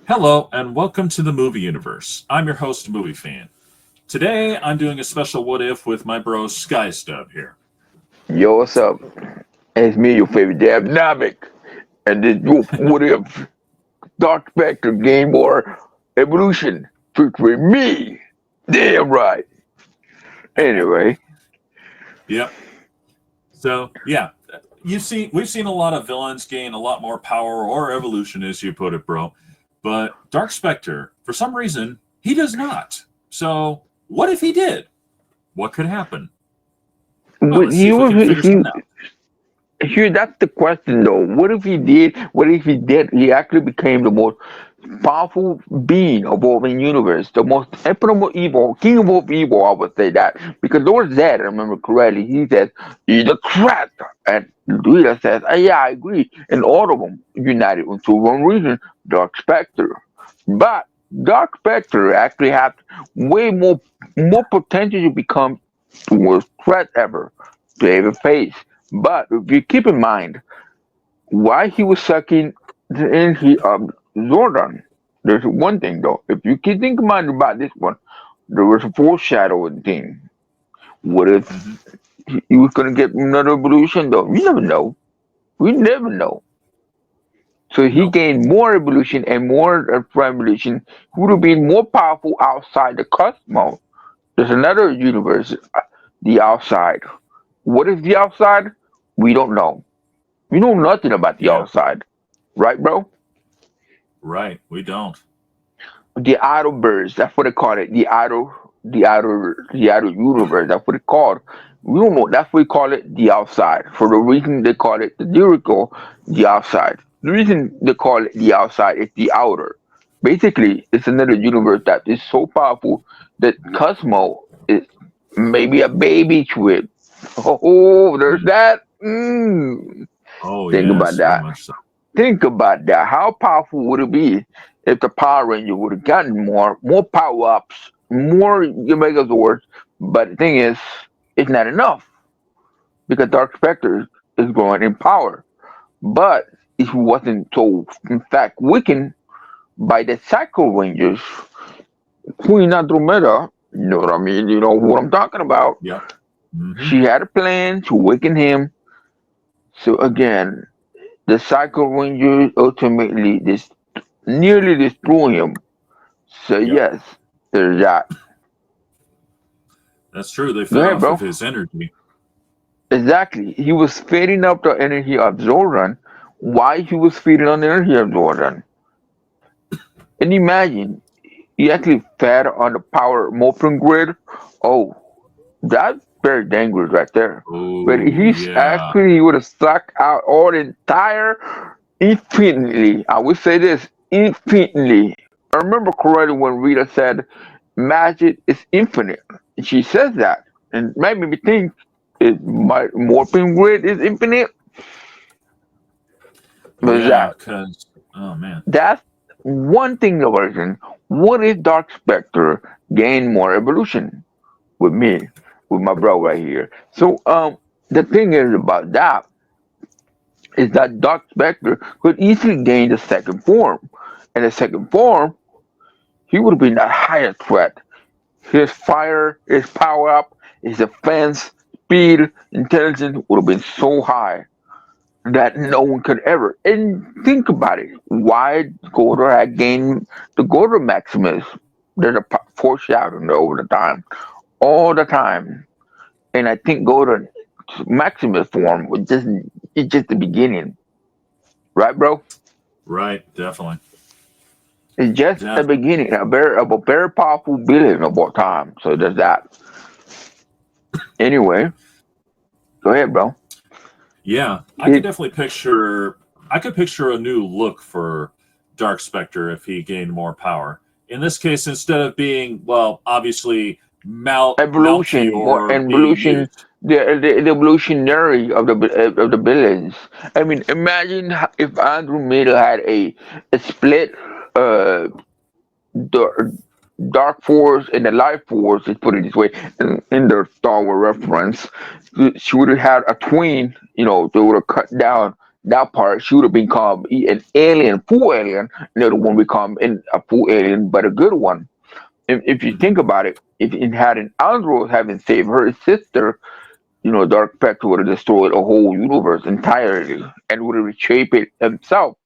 Hello, and welcome to the movie universe. I'm your host, Movie Fan. Today, I'm doing a special what if with my bro Sky Stub here. Yo, what's up? It's me, your favorite Dynamic, and this what if Dark Spector game or evolution featuring me? Damn right. Anyway, Yep. So, yeah, we've seen a lot of villains gain a lot more power or evolution, as you put it, bro. But Dark Spector, for some reason, he does not. So, what if he did? What could happen? Well, but let's see if we can figure something out. here that's the question though. What if he did? What if he did? He actually became the most powerful being of all the universe, the most emperor of evil, king of all evil. I would say that because Lord Zed, I remember correctly, he says, "He's a threat," and Rita says, "Yeah, I agree." And all of them united into one reason: Dark Spectre. But Dark Spectre actually had way more potential to become the worst threat ever to ever face. But if you keep in mind why he was sucking the energy of Zordon, there's one thing though. If you keep thinking about this one, there was a foreshadowing thing. What if Hmm. he was gonna get another evolution though? You never know. We never know. So he Nope. gained more evolution and more evolution. He would have been more powerful outside the cosmos. There's another universe, the outside. What is the outside? We don't know. We know nothing about the Yeah, outside, right, bro? right. We don't. The idle birds, that's what they call it. The idle universe, that's what it's called. We don't know. That's what we call it, the outside. For the reason they call it the lyrical, the outside. The reason they call it the outside is the outer. Basically, it's another universe that is so powerful that Cosmo is maybe a baby to it. Oh, there's Mm. that. Mm. Oh, Think about yes, very that. much so. Think about that. How powerful would it be if the Power Ranger would have gotten more power ups, more Megazords? But the thing is, it's not enough because Dark Spectre is growing in power. But if he wasn't so, in fact, weakened by the Psycho Rangers, Queen Andromeda, you know what I mean? You know what I'm talking about. Yep. Hmm. She had a plan to weaken him. So again, the Psycho Rangers ultimately nearly destroy him. So Yep. yes, there's that. That's true. They Go fed ahead, off of bro. his energy. Exactly. He was feeding up the energy of Zordon. Why he was feeding on the energy of Zordon? And imagine he actually fed on the power morphing grid. Oh, that's very dangerous right there. But Oh, he's yeah. actually he would have sucked out all the entire infinitely. I would say this infinitely. I remember correctly when Rita said magic is infinite. She says that, and made me think it my morphing grid is infinite. But Yeah, because, oh, man. that's one thing the version. What if Dark Spectre gained more evolution with me, with my bro right here? So the thing is about that is that Dark Spectre could easily gain the second form. And the second form, he would have been a higher threat. His fire, his power up, his defense, speed, intelligence would have been so high that no one could ever. And think about it. Why Gordor had gained the Gordor Maximus? There's a foreshadowing over the time, all the time. And I think Gordor Maximus form was just the beginning, right, bro? Right, definitely. It's just the Definitely. beginning of a very powerful villain of all time. So there's that. Anyway, go ahead, bro. Yeah, It, I could picture a new look for Dark Spectre if he gained more power. In this case, instead of being, well, obviously evolution, more Malchior being evolution, used. the evolutionary of the villains. I mean, imagine if Andromeda had a split uh dar- dark force and the light force. Let's put it this way, in the Star Wars reference, she would have had a twin. You know, they would have cut down. that part, she would have become an alien, full alien. The other one become a full alien, but a good one. If you Hmm. think about it, if it had an android having saved her sister, Dark Spectre would have destroyed a whole universe entirely and would have reshaped it himself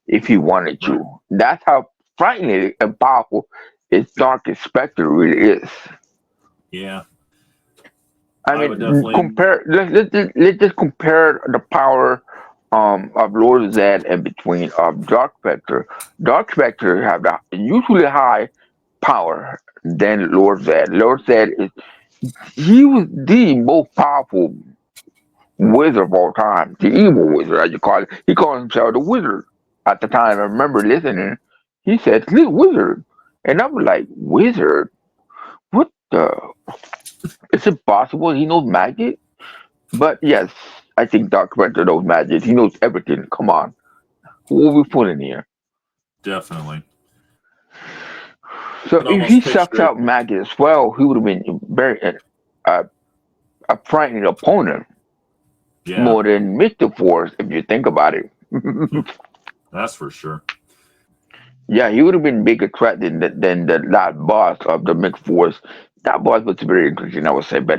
if he wanted Right. to. That's how frightening and powerful its Dark Spectre really is. Yeah. I I would mean, definitely. compare. Let's just compare the power of Lord Zed and between Dark Spectre. Dark Spectre have the usually high power than Lord Zed. Lord Zed is he was the most powerful wizard of all time, the evil wizard, as you call it. He called himself the wizard at the time. I remember listening. He said, "Little wizard," and I was like, "Wizard? What the? Is it possible he knows magic?" But yes, I think Dark Spectre knows magic. He knows everything. Come on, who are we fooling here? Definitely. So Can if he almost sucks picture it. out magic as well, he would have been very uh, a frightening opponent Yeah. more than Mr. Force, if you think about it. Hmm. That's for sure. Yeah, he would have been bigger threat than the last boss of the Mixed Force. That boss was very interesting, I would say, but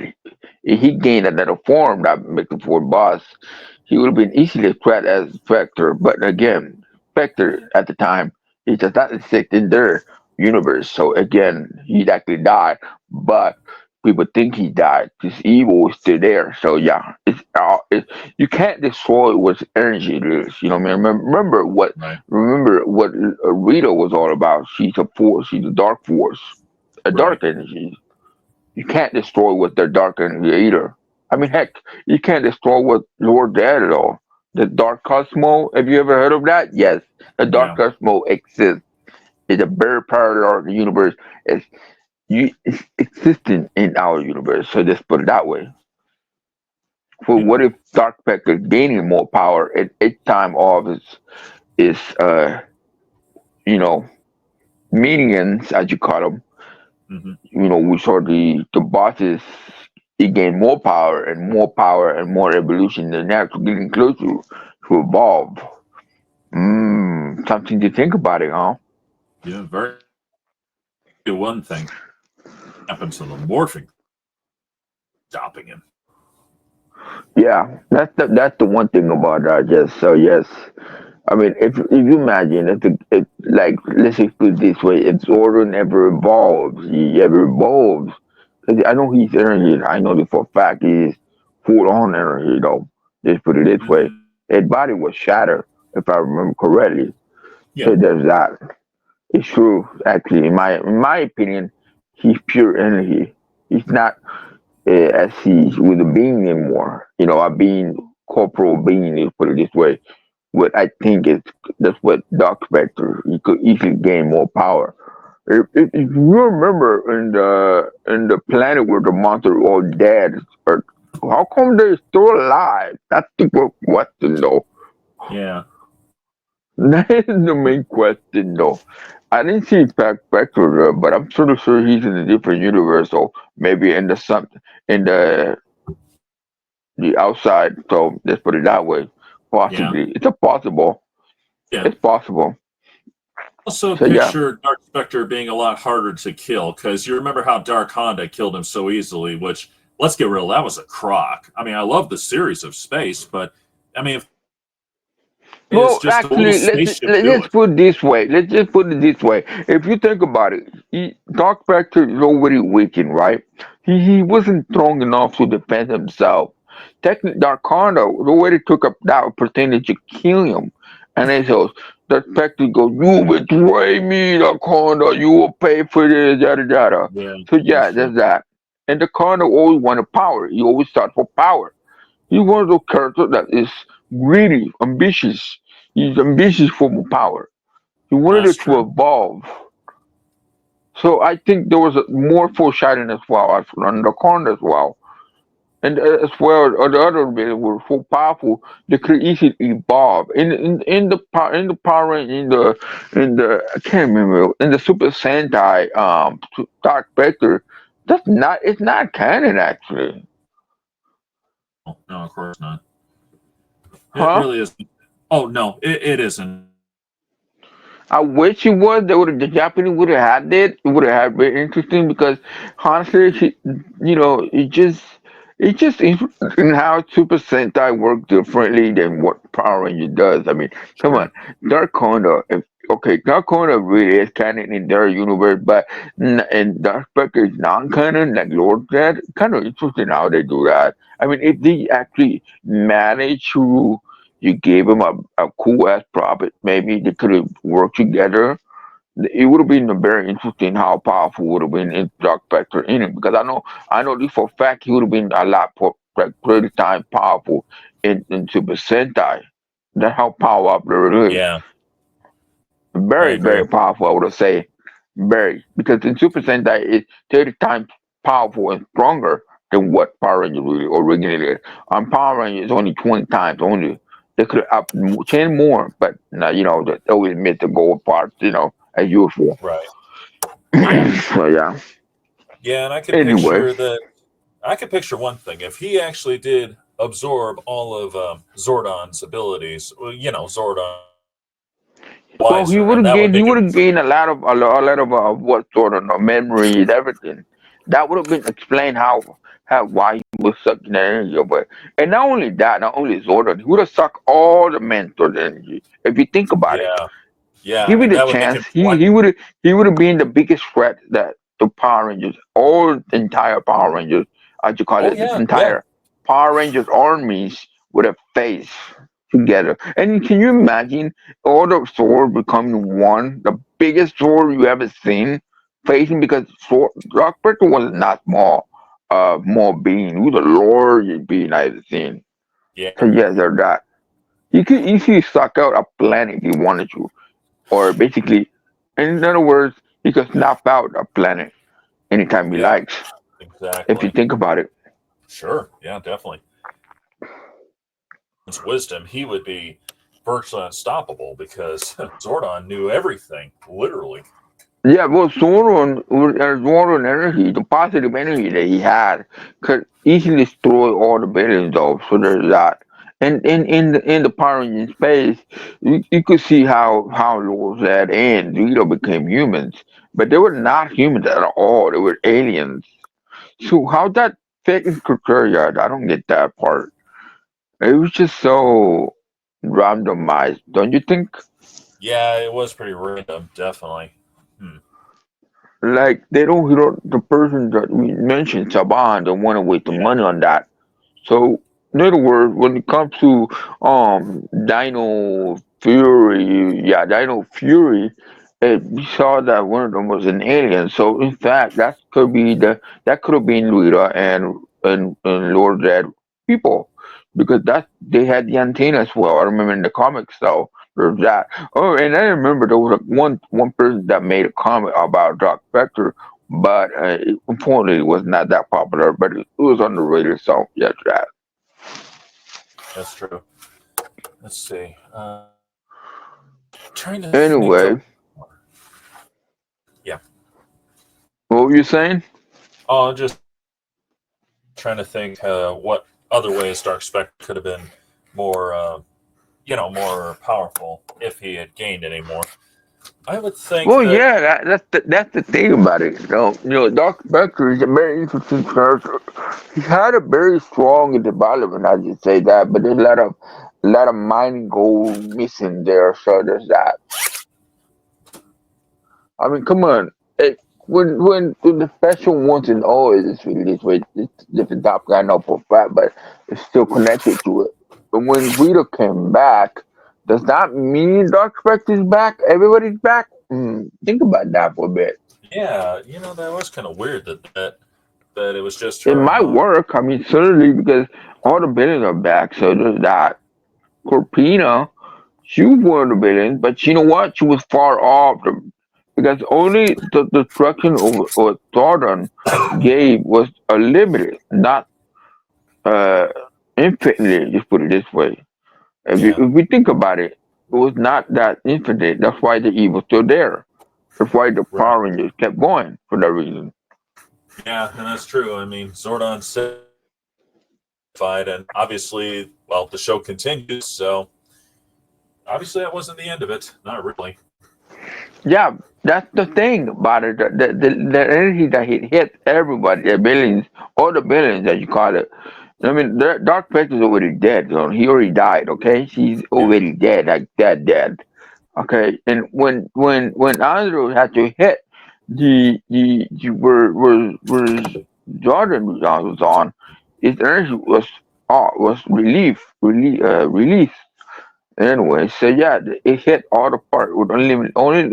he gained another form, that Mixed Force boss. He would have been easily a threat as Spectre, but again, Spectre at the time, he does not exist in their universe. So again, he'd actually died, but people think he died. This evil is still there. So yeah, you can't destroy what energy it is. You know what I mean? Right. Remember what Rita was all about. She's a force. She's a dark force, a Right. dark energy. You can't destroy what their dark energy either. I mean, heck, you can't destroy what Lord Dad at all. The Dark Cosmo. Have you ever heard of that? Yes, the Dark Yeah. Cosmo exists. It's a very parallel universe. It's existing in our universe. So just put it that way. For Yeah. what if Dark Spectre is gaining more power at each time of his you know minions, as you call them, Hmm. which are the bosses, he gained more power and more power and more evolution, and now to getting closer to evolve. Something to think about it, huh? Yeah. Very one thing happens to the morphing, stopping him. Yeah, that's the one thing about that. Yes, so yes, I mean, if you imagine, if like let's just put it this way, if Zordon ever evolves, he ever evolves. 'Cause I know he's energy. I know this for a fact. He's full on energy, though. Just put it this way, Hmm. his body was shattered, if I remember correctly. Yeah. So there's that. It's true, actually. In my opinion, he's pure energy. He's not as he's with a being anymore. A being, corporal being, let's put it this way. What I think is that's what Dark Spectre, he could easily gain more power. If you remember in the planet where the monster are all dead, or how come they're still alive? That's the good question, though. Yeah. That is the main question, though. I didn't see Dark Spectre, but I'm sort of sure he's in a different universe, or maybe in the outside. So let's put it that way. Yeah. Possibly, it's a possible. Yeah. It's possible. Also, So yeah. picture Dark Spectre being a lot harder to kill because you remember how Dark Honda killed him so easily. Which, let's get real, that was a crock. I mean, I love the series of space, but I mean, if it's Well, just a little actually, spaceship let's do just it. put it this way. Let's just put it this way. If you think about it, Dark Spectre is already weakened, right? He wasn't strong enough to defend himself. Technically, Darkonda already took up that opportunity to kill him. And then so the Spectre goes, "You betray me, Darkonda. You will pay for this, yada yada." Yeah, So that's yeah, true. there's that. And Darkonda always wanted power. He always sought for power. He's one of those characters that is greedy, ambitious. He's ambitious for more power. He wanted That's it to true. evolve. So I think there was more foreshadowing as well as on the corner as well. And as well, the other bit were so powerful they could easily evolve. In the power in the I can't remember in the Super Sentai Dark Spectre. It's not canon actually, No, of course not. It huh? really is. Oh no, it isn't. I wish it was. They would the Japanese would have had it. It would have had very interesting because honestly, it's just interesting how Super Sentai work differently than what Power Ranger does. I mean, come on, Sure. Dark Kona. Okay, Dark Kona really is canon in their universe, but and Dark Spectre is non-canon. Like Lord said, kind of interesting how they do that. I mean, if they actually manage to you gave him a cool ass profit. Maybe they could have worked together. It would have been very interesting how powerful would have been in Dark Spectre in it because I know this for a fact he would have been a lot like 30 times powerful in Super Sentai. That's how powerful it is. Yeah, I Very, agree. very powerful, I would say. Very. Because in Super Sentai, it's 30 times powerful and stronger than what Power Rangers really originally is. On Power Rangers, it's only 20 times. Only they could have up 10 more, but they always miss the gold parts, as usual. Right. Yeah. So, yeah. Yeah, and I can Anyway. picture that. I can picture one thing. If he actually did absorb all of Zordon's abilities, well, Zordon Well, he wiser, would and have that would gained. He make would him. have gained a lot of what sort of memories, everything. That would have been explained how why he was sucking that energy away. And not only that, not only Zordon, he would have sucked all the mentor's energy. If you think about it, Yeah, yeah, give it and a that would make him chance. He twice. he would have he would have been the biggest threat that the Power Rangers, all the entire Power Rangers, as you call Oh it, the yeah, yeah, entire Power Rangers armies would have faced together. And can you imagine all the swords becoming one, the biggest sword you ever seen, facing because Dark Spectre was not more being. He was the largest being I ever seen. yeah, So yes, there's that. He could easily suck out a planet if he wanted to, or basically, in other words, he could snap out a planet anytime he yeah, likes. If you exactly. think about it. Sure, yeah, definitely. His wisdom, he would be virtually unstoppable because Zordon knew everything, literally. Yeah, well, Sauron energy, the positive energy that he had, could easily destroy all the buildings, though. So there's that. And in the Power Rangers space, you could see how Lord Zed and Zito became humans, but they were not humans at all. They were aliens. So how that fit in criteria, I don't get that part. It was just so randomized, don't you think? Yeah, it was pretty random, definitely. Hmm. Like he don't the person that we mentioned, Saban, don't want to waste the Yeah, money on that. So in other words, when it comes to Dino Fury, yeah, Dino Fury, we saw that one of them was an alien. So in fact, that could have been Rita and Lord Zed people because they had the antenna as well. I remember in the comics, so there's that. Oh, and I remember there was one person that made a comment about Dark Spectre, but unfortunately, it was not that popular. But it was on the radio, so yes, that. that's true. Let's see. Trying to think of. Anyway, Yeah. what were you saying? Oh, just trying to think what other ways Dark Spectre could have been more, more powerful if he had gained any more. I would think Well, that. yeah, that's the thing about it. Dark Spectre is a very interesting character. He had a very strong development, I just say that, but there's a lot of mind gold missing there. So there's that. I mean, come on. When the special ones and always is released with it's different topic, I know for a fact, but it's still connected to it. But when Rita came back, does that mean Dark Spectre is back? Everybody's back? Think about that for a bit. Yeah, that was kind of weird that it was just It her, might huh? work. I mean, certainly because all the villains are back, so there's that. Corpina, she was one of the villains, but you know what? She was far off them because only the destruction of Zordon gave was a limited, not uh, infinitely. Just put it this way. Yeah, If we think about it, it was not that infinite. That's why the evil's still there. That's why the right. Power Rangers kept going for that reason. Yeah, and that's true. I mean, Zordon said, and obviously, well, the show continues, so Obviously, that wasn't the end of it. Not really. Yeah, that's the thing about it. The energy that hit everybody, the billions, all the billions that you call it. I mean, Dark Spectre is already dead. You know, he already died. Okay, he's Yeah. already dead, like dead. Okay, and when Andrew had to hit the where Jordan was on, his energy was released. Anyway, so yeah, it hit all the part with only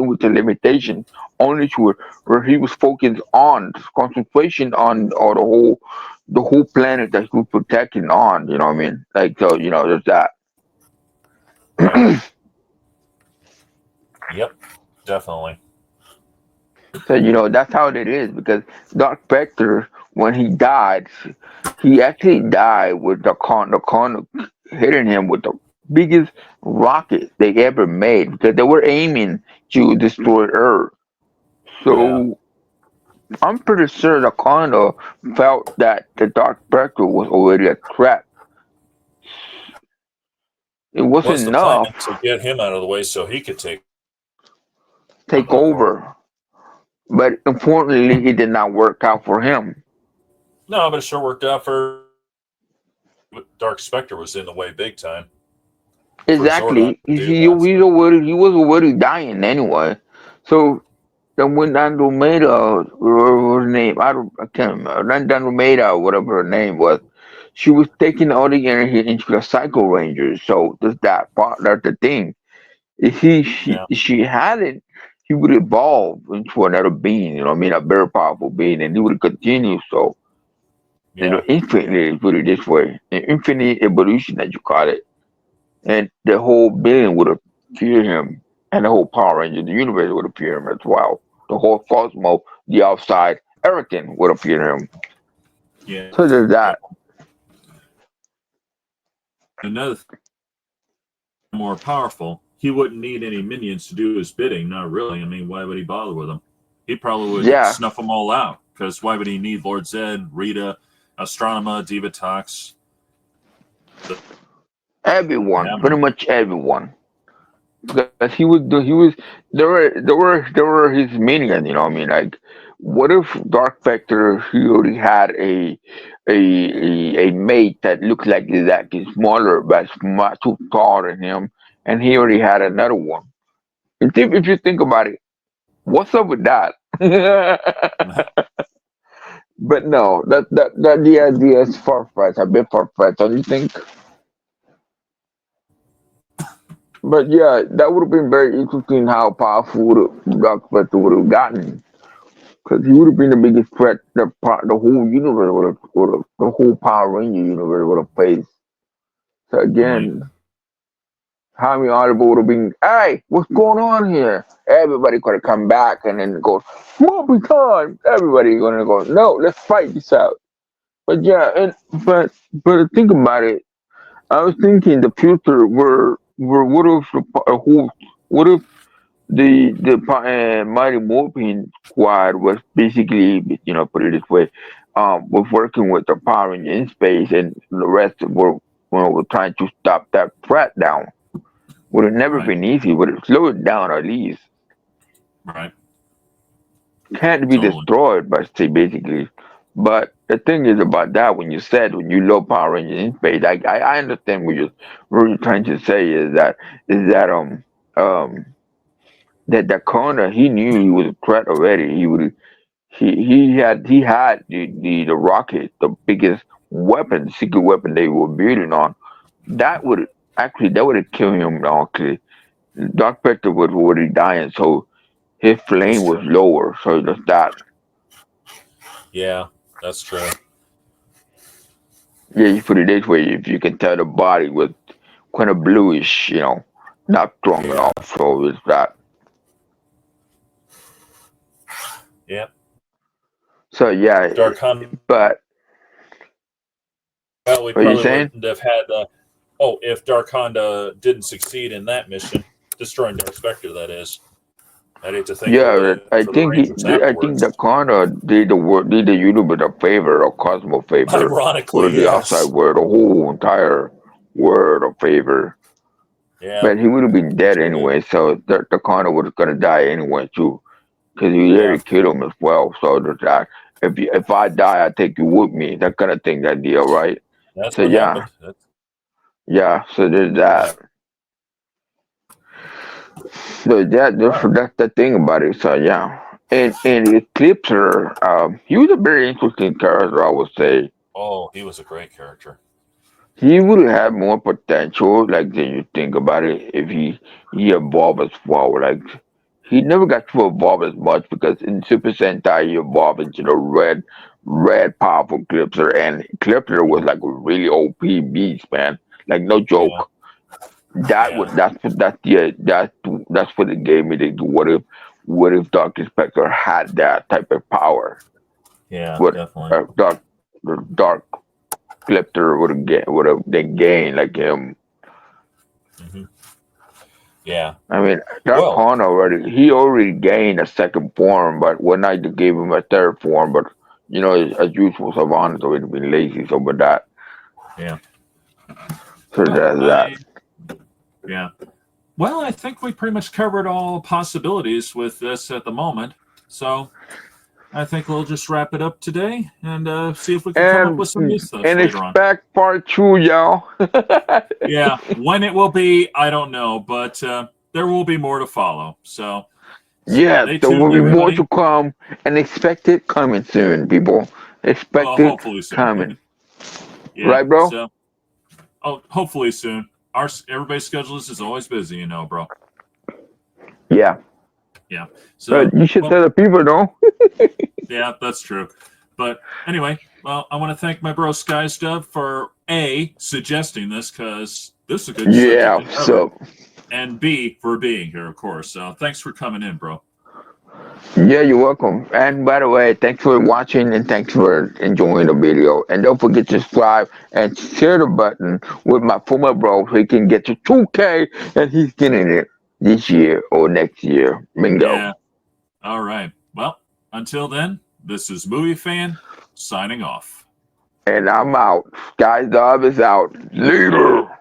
with the limitation, only to where he was focused on concentration on or the whole planet that he was protecting on. You know what I mean? Like so, there's that. Right. Yep. Definitely. So that's how it is because Dark Spectre, when he died, he actually died with the con hitting him with the biggest rocket they ever made because they were aiming to destroy Earth. Yeah. So I'm pretty sure the Condo felt that the Dark Spectre was already a threat. It wasn't Was the plan enough to get him out of the way so he could take to take on Earth? over, but unfortunately, it did not work out for him. No, but it sure worked out for Dark Spectre was in the way big time for Zordon Exactly. to do that. So, He was already dying anyway. So then when Andromeda, or her name, I can't remember, not Andromeda or whatever her name was, she was taking all the energy into the Psycho Rangers. So there's that part. That's the thing. If yeah, she hadn't, he would evolve into another being. You know what I mean? A very powerful being, and he would continue. So yeah, infinitely, put it this way, an infinite evolution, as you call it, and the whole being would appear him, and the whole Power Ranger, the universe would appear him as well. The whole cosmos, the outside, everything would appear him. yeah. So there's that. Another thing, more powerful, he wouldn't need any minions to do his bidding. Not really. I mean, why would he bother with them? He probably would Yeah, snuff them all out. Because why would he need Lord Zed, Rita, Astronema, Divatox, the everyone, pretty Hammer? much everyone, because there were his minions. You know what I mean? Like, what if Dark Spectre he already had a mate that looked like exactly smaller but much too tall than him, and he already had another one. If you think about it, what's up with that? But no, that the idea is far fetched, a bit far fetched, don't you think? But yeah, that would have been very interesting how powerful Dark Spectre would have gotten, because he would have been the biggest threat the whole universe would have the whole Power Ranger universe would have faced. So Right, again, Jaime Oliver would have been, hey, what's going on here? Everybody could have come back and then go, movie time. Everybody gonna go, no, let's fight this out. But yeah, but think about it. I was thinking the future where what if what if the Mighty Morphin Squad was basically, put it this way, was working with the Power Rangers in space, and the rest were trying to stop that threat down. Would have never right, been easy. Would have slowed it down at least. right. Can't be Totally. destroyed, but say basically. But the thing is about that when you love Power Rangers in space, I understand what you're trying to say is that that corner he knew he was a threat already. He had the rocket, the biggest weapon, secret weapon they were building on. That would have killed him. Actually, Dark Spectre was already dying, so his That's flame was true. lower. So just that. Yeah, that's true. Yeah, you put it this way, if you can tell the body was kind of bluish, not strong Yeah, enough. So it's that. yeah. So yeah, Dark Hunt. but Well, we what you probably saying? wouldn't have had. Oh, if Dark Honda didn't succeed in that mission, destroying Dark Spectre, that is. I'd hate to think for Yeah, the for the Rangers I think the afterwards. corner did the universe a favor, or Cosmo favor, or Ironically, the outside yes. world, the whole entire world a favor. Yeah, But he would have been dead sure did. anyway, so the Connor was gonna die anyway too, because he Yeah, already killed him as well. So there's that. If I die, I take you with me. That kind of thing, that deal, right? that's So what yeah, happened. That's, yeah. So there's yeah. that. So All right. that's the thing about it. So yeah, and Eclipser, he was a very interesting character, I would say. Oh, he was a great character. He would have more potential, like than you think about it, if he evolved as well. Like he never got to evolve as much because in Super Sentai he evolved into the red powerful Eclipser, and Eclipser was like a really OP beast, man. Like no Yeah, joke. That yeah, would that's what it gave me. The what if Dark Spector had that type of power? yeah, What definitely. Dark Spector would have then gained like him. Hmm. Yeah. I mean, Dark Well, Khan he already gained a second form, but when I gave him a third form, but as usual, Savant has already been lazy, so with that, yeah. so Well, there's that. yeah. Well, I think we pretty much covered all possibilities with this at the moment. So I think we'll just wrap it up today and see if we can come up And with some new stuff and later on. expect part 2, y'all. Yeah, when it will be, I don't know, but there will be more to follow. So Yes, stay there will tuned, be more everybody. to come, and expect it coming soon, people. Expect Well, it hopefully soon. coming, Yeah. right, bro? So, oh, hopefully soon. Our everybody's schedule is always busy, bro. Yeah. Yeah. So, You should well, tell the people, though. yeah, that's true. But anyway, well, I want to thank my bro Skystub for A, suggesting this because this is a good subject Yeah. to cover, So and B, for being here, of course. So thanks for coming in, bro. yeah, you're welcome. And by the way, thanks for watching and thanks for enjoying the video. And don't forget to subscribe and share the button with my former bro so he can get to 2K and he's getting it this year or next year. Bingo. Yeah. All right. Well, until then, this is Movie Fan signing off. And I'm out. Guys, the is out. Later.